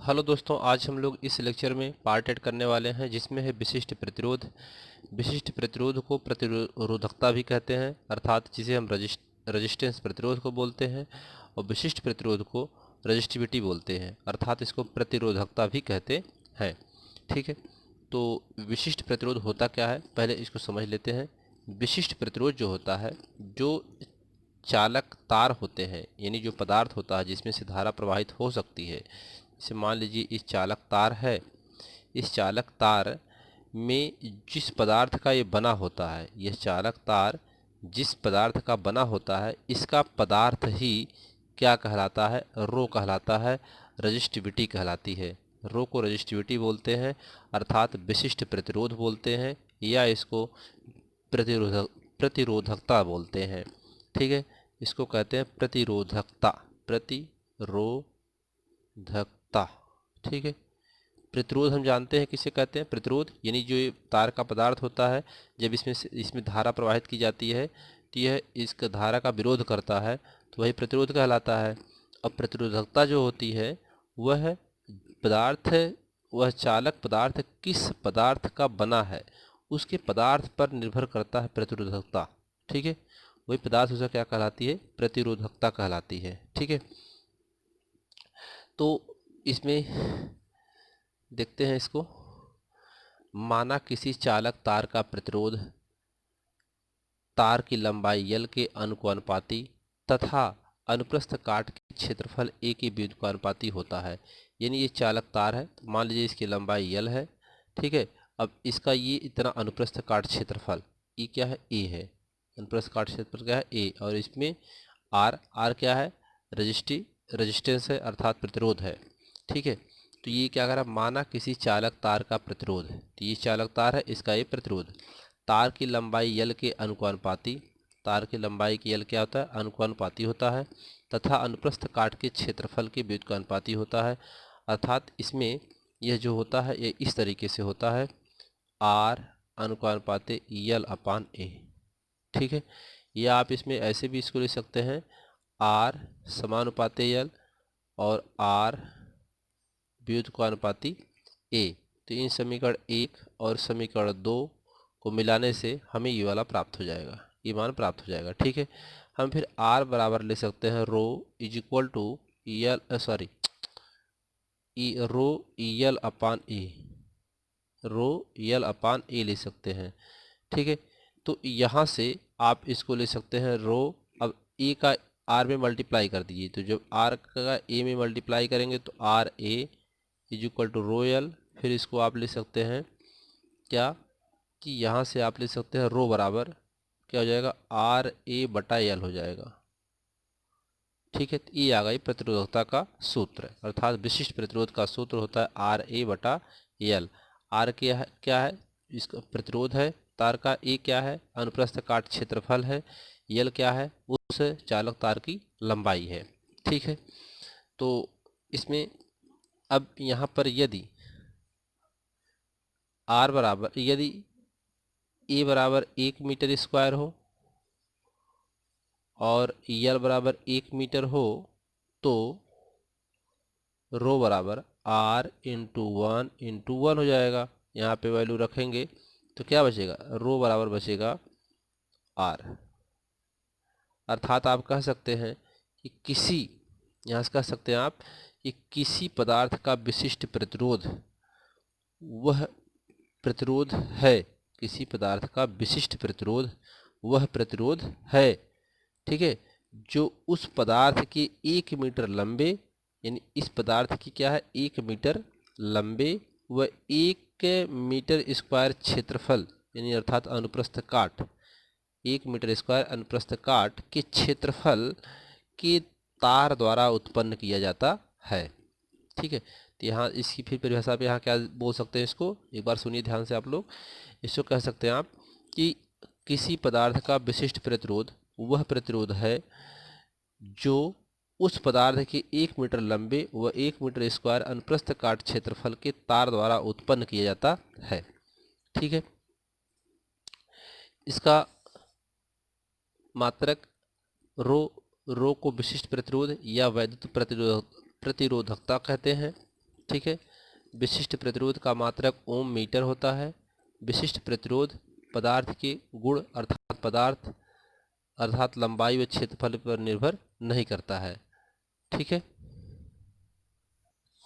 Hello दोस्तों, आज हम लोग इस लेक्चर में पार्ट एड करने वाले हैं जिसमें है विशिष्ट प्रतिरोध। विशिष्ट प्रतिरोध को प्रतिरोधकता भी कहते हैं, अर्थात जिसे हम रजिस्टेंस प्रतिरोध को बोलते हैं, और विशिष्ट प्रतिरोध को रजिस्टिविटी बोलते हैं, अर्थात इसको प्रतिरोधकता भी कहते हैं। ठीक है, तो विशिष्ट प्रतिरोध होता क्या है, पहले इसको समझ लेते हैं। विशिष्ट प्रतिरोध जो होता है, जो चालक तार होते हैं, यानी जो पदार्थ होता है जिसमें से धारा प्रवाहित हो सकती है। जैसे मान लीजिए इस चालक तार है, इस चालक तार में जिस पदार्थ का ये बना होता है, यह चालक तार जिस पदार्थ का बना होता है, इसका पदार्थ ही क्या कहलाता है? रो कहलाता है, रजिस्टिविटी कहलाती है। रो को रजिस्टिविटी बोलते हैं, अर्थात विशिष्ट प्रतिरोध बोलते हैं, या इसको प्रतिरोधकता बोलते हैं। ठीक है, इसको कहते हैं प्रतिरोधकता, प्रतिरोधकता। ठीक है, प्रतिरोध हम जानते हैं किसे कहते हैं। प्रतिरोध यानी जो ये तार का पदार्थ होता है, जब इसमें धारा प्रवाहित की जाती है तो यह इस धारा का विरोध करता है, तो वही प्रतिरोध कहलाता है। अब प्रतिरोधकता जो होती है वह पदार्थ, वह चालक पदार्थ किस पदार्थ का बना है, उसके पदार्थ पर निर्भर करता है प्रतिरोधकता। ठीक है, वही पदार्थ उसे क्या कहलाती है? प्रतिरोधकता कहलाती है। ठीक है, तो इसमें देखते हैं इसको। माना किसी चालक तार का प्रतिरोध तार की लंबाई L के अनुपाती तथा अनुप्रस्थ काट के क्षेत्रफल A के व्युत्क्रमानुपाती होता है। यानी ये चालक तार है, तो मान लीजिए इसकी लंबाई L है। ठीक है, अब इसका ये इतना अनुप्रस्थ काट क्षेत्रफल E क्या है? A है। अनुप्रस्थ काट क्षेत्रफल क्या है? A। और इसमें R क्या है? रजिस्टेंस है, अर्थात प्रतिरोध है। ठीक है, तो ये क्या करा, माना किसी चालक तार का प्रतिरोध है, तो ये चालक तार है, इसका ये प्रतिरोध तार की लंबाई L के अनुपाती, तार की लंबाई की L क्या होता है? अनुपाती होता है, तथा अनुप्रस्थ काट के क्षेत्रफल के व्युत्क्रमानुपाती होता है। अर्थात इसमें यह जो होता है ये इस तरीके से होता है, R अनुपाती L/A। ठीक है, या आप इसमें ऐसे भी इसको ले सकते हैं, R समानुपाती L और R व्युत्क्रमानुपाती A। तो इन समीकरण 1 और समीकरण 2 को मिलाने से हमें ये वाला प्राप्त हो जाएगा, ये मान प्राप्त हो जाएगा। ठीक है, हम फिर R बराबर ले सकते हैं row is equal to row L/A, row L/A ले सकते हैं। ठीक है, तो यहाँ से आप इसको ले सकते हैं रो, अब A का R में मल्टीप्लाई कर दीजिए, तो जब R का A में मल्टीप्लाई करेंगे तो RA is equal to rho L। फिर इसको आप ले सकते हैं क्या, कि यहाँ से आप ले सकते हैं रो बराबर क्या हो जाएगा? RA/L हो जाएगा। ठीक है, तो ये आ गई प्रतिरोधकता का सूत्र, अर्थात विशिष्ट प्रतिरोध का सूत्र होता है RA/L। R क्या है? इसका प्रतिरोध है तार का, A क्या है? अनुप्रस्थ काट क्षेत्रफल है, L क्या है? उस चालक तार की लंबाई है। ठीक है, तो इसमें अब यहाँ पर यदि यदि A बराबर 1 मीटर स्क्वायर हो और L बराबर 1 मीटर हो, तो रो बराबर R/1 हो जाएगा। यहाँ पे वैल्यू रखेंगे तो क्या बचेगा? रो बराबर बचेगा R। अर्थात आप कह सकते हैं कि यहाँ से कह सकते हैं आप कि किसी पदार्थ का विशिष्ट प्रतिरोध वह प्रतिरोध है, किसी पदार्थ का विशिष्ट प्रतिरोध वह प्रतिरोध है। ठीक है, जो उस पदार्थ के 1 मीटर लंबे, यानी इस पदार्थ की क्या है? 1 मीटर लंबे व 1 मीटर स्क्वायर क्षेत्रफल, यानी अर्थात अनुप्रस्थ काट, 1 मीटर स्क्वायर अनुप्रस्थ काट के क्षेत्रफल के तार द्वारा उत्पन्न किया जाता है। ठीक है, तो यहाँ इसकी फिर परिभाषा पे यहाँ क्या बोल सकते हैं, इसको एक बार सुनिए ध्यान से आप लोग। इसको कह सकते हैं आप कि किसी पदार्थ का विशिष्ट प्रतिरोध वह प्रतिरोध है जो उस पदार्थ के 1 मीटर लंबे व 1 मीटर स्क्वायर अनुप्रस्थ काट क्षेत्रफल के तार द्वारा उत्पन्न किया जाता है। ठीक है, इसका मात्रक रो को विशिष्ट प्रतिरोध या वैद्युत प्रतिरोधकता कहते हैं। ठीक है। विशिष्ट प्रतिरोध का मात्रक ओम मीटर होता है। विशिष्ट प्रतिरोध पदार्थ के गुण अर्थात लंबाई व क्षेत्रफल पर निर्भर नहीं करता है। ठीक है,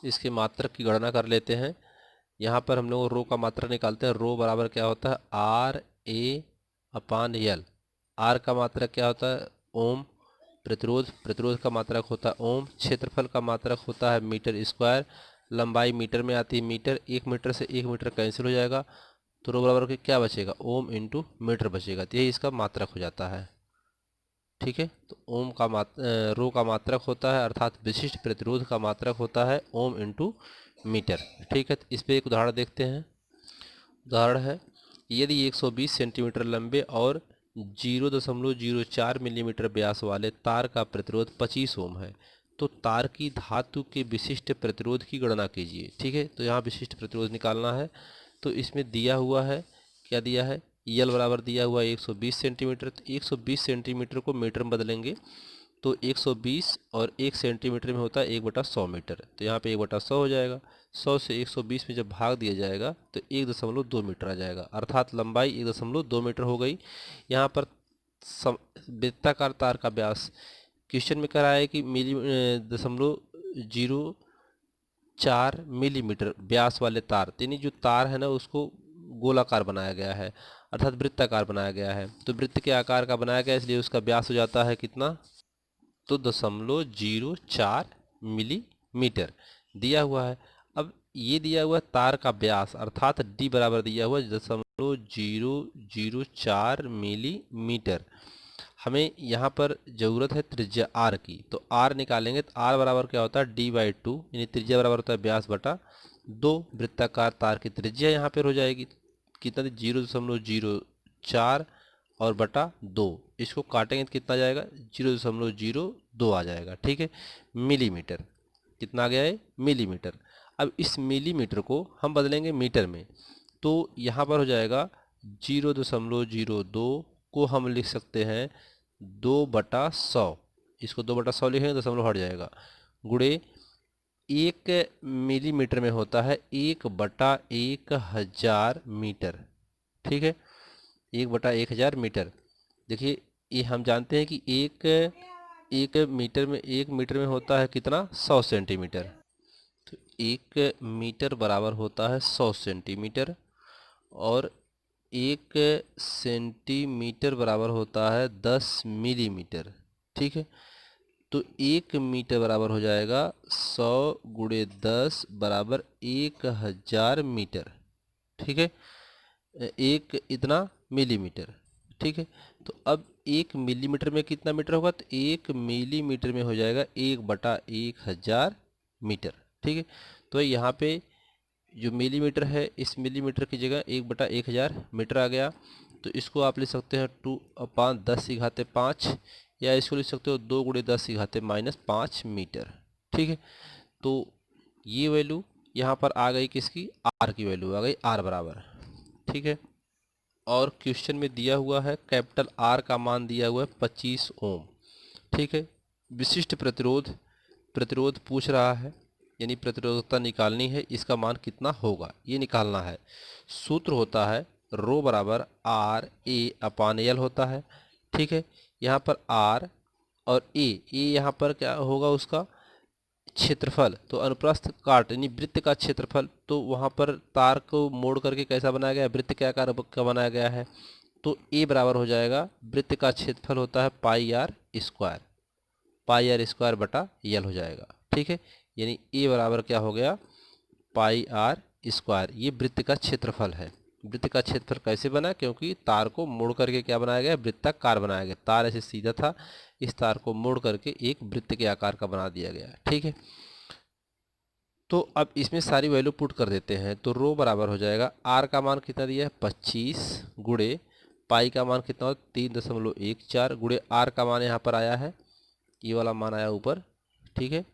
इसके मात्रक की गणना कर लेते हैं। यहाँ पर हम लोग रो का मात्रक निकालते हैं। रो बराबर क्या होता है, R A upon L. Are का मात्रक क्या होता है, ओम। प्रतिरोध का मात्रक होता है ओम। क्षेत्रफल का मात्रक होता है मीटर स्क्वायर। लंबाई मीटर में आती है मीटर। 1 मीटर से 1 मीटर कैंसिल हो जाएगा, तो रो बराबर के क्या बचेगा, ओम इंटू मीटर बचेगा। तो यही इसका मात्रक हो जाता है। ठीक है, तो रो का मात्रक होता है अर्थात विशिष्ट प्रतिरोध का मात्रक होता है ओम इंटू मीटर। ठीक है, तो इस पर एक उदाहरण देखते हैं। उदाहरण है, यदि 120 सेंटीमीटर लंबे और 0.04 मिलीमीटर व्यास वाले तार का प्रतिरोध 25 ओम है, तो तार की धातु के विशिष्ट प्रतिरोध की गणना कीजिए। ठीक है, तो यहाँ विशिष्ट प्रतिरोध निकालना है। तो इसमें दिया हुआ है, क्या दिया है, यल बराबर दिया हुआ है 120 सेंटीमीटर। तो 120 सेंटीमीटर को मीटर में बदलेंगे तो 120 और 1 सेंटीमीटर में होता है 1/100 मीटर। तो यहाँ पे 1/100 हो जाएगा। 100 से 120 में जब भाग दिया जाएगा तो 1.2 मीटर आ जाएगा, अर्थात लंबाई 1.2 मीटर हो गई। यहाँ पर वृत्ताकार तार का व्यास क्वेश्चन में करा है कि 0.04 मिलीमीटर व्यास वाले तार, यानी जो तार है ना उसको गोलाकार बनाया गया है, अर्थात वृत्ताकार बनाया गया है। तो वृत्त के आकार का बनाया गया, इसलिए उसका व्यास हो जाता है कितना, तो 0.04 मिलीमीटर दिया हुआ है। अब ये दिया हुआ है तार का व्यास, अर्थात डी बराबर दिया हुआ है 0.004 मिलीमीटर। हमें यहाँ पर ज़रूरत है त्रिज्या आर की, तो आर निकालेंगे तो आर बराबर क्या होता है d/2, यानी त्रिज्या बराबर होता है व्यास बटा 2। वृत्ताकार तार की त्रिज्या यहाँ पर हो जाएगी कितना, 0.04 और बटा 2। इसको काटेंगे तो कितना जाएगा, 0.02 आ जाएगा। ठीक है, मिलीमीटर कितना आ गया है, मिलीमीटर। अब इस मिलीमीटर को हम बदलेंगे मीटर में, तो यहाँ पर हो जाएगा 0.02 को हम लिख सकते हैं 2/100। इसको 2/100 लिखेंगे, दशमलव हट जाएगा, गुणे 1 मिलीमीटर में होता है 1/1000 मीटर। ठीक है, 1/1000 मीटर। देखिए, ये हम जानते हैं कि एक मीटर में होता है कितना, 100 सेंटीमीटर। तो 1 मीटर बराबर होता है 100 सेंटीमीटर, और 1 सेंटीमीटर बराबर होता है 10 मिलीमीटर। ठीक है, तो 1 मीटर बराबर हो जाएगा 100 गुणे 10 बराबर 1000 मीटर। ठीक है, एक इतना मिलीमीटर। ठीक है, तो अब 1 मिलीमीटर में कितना मीटर होगा, तो 1 मिलीमीटर में हो जाएगा 1/1000 मीटर। ठीक है, तो यहाँ पे जो मिलीमीटर है, इस मिलीमीटर की जगह 1/1000 मीटर आ गया। तो इसको आप लिख सकते हैं 2/10⁵5, या इसको लिख सकते हो 2 × 10⁻5 मीटर। ठीक है, तो ये वैल्यू यहाँ पर आ गई किसकी, आर की वैल्यू आ गई, आर बराबर। ठीक है, और क्वेश्चन में दिया हुआ है कैपिटल आर का मान दिया हुआ है 25 ओम। ठीक है, विशिष्ट प्रतिरोध पूछ रहा है, यानी प्रतिरोधकता निकालनी है, इसका मान कितना होगा ये निकालना है। सूत्र होता है रो बराबर आर ए अपान एल होता है। ठीक है, यहाँ पर आर और ए यहाँ पर क्या होगा, उसका क्षेत्रफल। तो अनुप्रस्थ काट यानी वृत्त का क्षेत्रफल, तो वहाँ पर तार को मोड़ करके कैसा बनाया गया है, वृत्त के आकार का बनाया गया है। तो ए बराबर हो जाएगा, वृत्त का क्षेत्रफल होता है पाई आर स्क्वायर बटा यल हो जाएगा। ठीक है, यानी ए बराबर क्या हो गया, πr²। ये वृत्त का क्षेत्रफल है। वृत्त का क्षेत्रफल कैसे बना, क्योंकि तार को मोड़ करके क्या बनाया गया, वृत्ताकार बनाया गया। तार ऐसे सीधा था, इस तार को मोड़ करके एक वृत्त के आकार का बना दिया गया। ठीक है, तो अब इसमें सारी वैल्यू पुट कर देते हैं। तो रो बराबर हो जाएगा, आर का मान कितना दिया है 25, गुणे पाई का मान कितना हो 3.14, गुणे आर का मान यहाँ पर आया है, ये वाला मान आया ऊपर। ठीक है,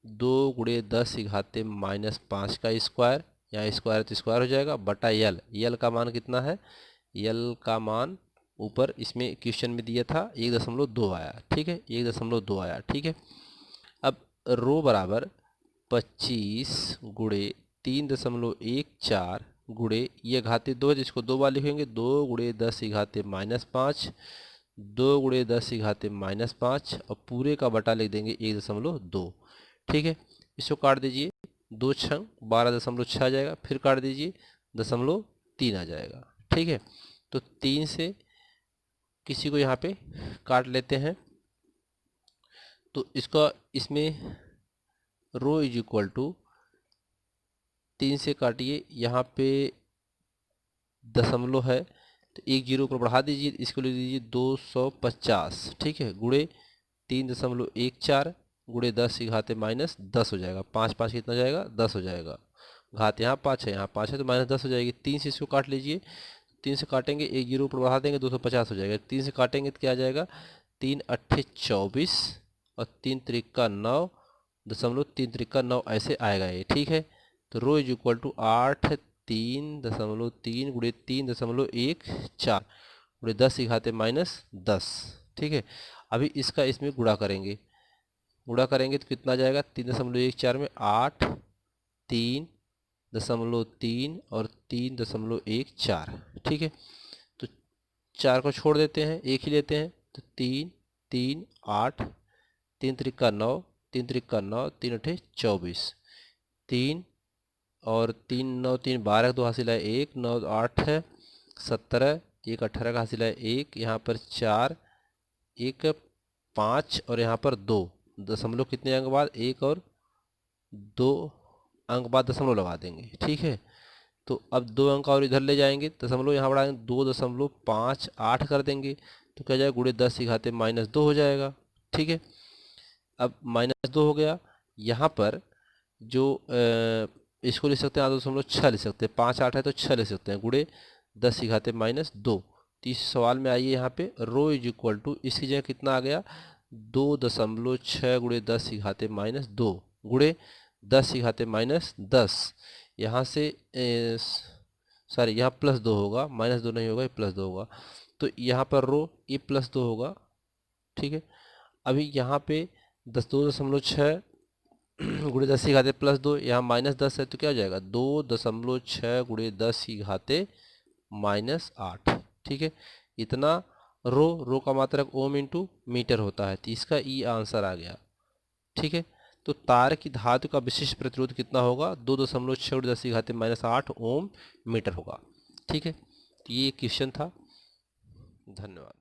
2 × 10⁻5 का स्क्वायर, यहाँ स्क्वायर तो स्क्वायर हो जाएगा, बटा यल। यल का मान कितना है, यल का मान ऊपर इसमें क्वेश्चन में दिया था 1.2 आया। ठीक है, 1.2 आया। ठीक है, अब रो बराबर 25 गुणे 3.14 गुणे ये घाते 2 है जिसको 2 बार लिखेंगे, 2 गुणे 10 की घाते -5, 2 गुणे 10 की घाते -5 और पूरे का बटा लिख देंगे 1.2। ठीक है, इसको काट दीजिए, 2 छंग 12.6 आ जाएगा, फिर काट दीजिए 0.3 आ जाएगा। ठीक है, तो 3 से किसी को यहाँ पे काट लेते हैं, तो इसका इसमें रो इज इक्वल टू 3 से काटिए, यहाँ पे दशमलव है तो 1 जीरो ऊपर बढ़ा दीजिए, इसको लिख दीजिए 250। ठीक है, गुणे 3.14 गुणे 10 की घाते -10 हो जाएगा। 5 5 कितना जाएगा, 10 हो जाएगा। घात यहाँ 5 है, यहाँ 5 है तो -10 हो जाएगी। 3 से इसको काट लीजिए, 3 से काटेंगे 1 जीरो ऊपर बढ़ा देंगे 250 हो जाएगा। 3 से काटेंगे तो क्या आ जाएगा, 3 अट्ठे 24 और 3 त्रिका 9 3 त्रिका 9 ऐसे आएगा ये। ठीक है, तो रो इज इक्वल टू 8 3.3 गुणे 3.14 गुणे 10 की घाते -10। ठीक है, अभी इसका इसमें गुणा करेंगे, गुणा करेंगे तो कितना जाएगा, 3.14 में 8 3.3 और 3.14। ठीक है, तो 4 को छोड़ देते हैं, एक ही लेते हैं, तो 3 3 8 3 त्रिका 9 3 त्रिका 9 3 अट्ठे 24 3 और 3 9 3 12 2 हासिल है 1 9 8 है 17 1 18 का हासिल है 1, यहाँ पर 4 1 5 और यहाँ पर 2 दशमलव कितने अंक बाद 1 और 2 अंक बाद दशमलव लगा देंगे। ठीक है, तो अब 2 अंक और इधर ले जाएंगे, दशमलव यहाँ बढ़ाएंगे 2.58 कर देंगे, तो क्या जाएगा, गुणे 10 की घाते -2 हो जाएगा। ठीक है, अब -2 हो गया, यहाँ पर जो इसको लिख सकते हैं 8.6 लिख सकते हैं, 5 8 है तो 6 लिख सकते हैं, गुणे 10 की घाते -2। तो इस सवाल में आइए यहाँ पे रो इज इक्वल टू, इसकी जगह कितना आ गया, 2.6 गुणे 10 की घाते -2 गुणे 10 की घाते -10। यहाँ से सॉरी यहाँ +2 होगा, -2 नहीं होगा, ये +2 होगा, तो यहाँ पर रो ये +2 होगा। ठीक है, अभी यहाँ पे 2.6 गुणे 10 की घाते +2, यहाँ -10 है तो क्या हो जाएगा, 2.6 गुणे 10 की घाते -8। ठीक है, इतना रो का मात्रक ओम इंटू मीटर होता है, तो इसका ई आंसर आ गया। ठीक है, तो तार की धातु का विशिष्ट प्रतिरोध कितना होगा, 2.6 गुणे 10 की घाते -8 ओम मीटर होगा। ठीक है, तो ये क्वेश्चन था। धन्यवाद।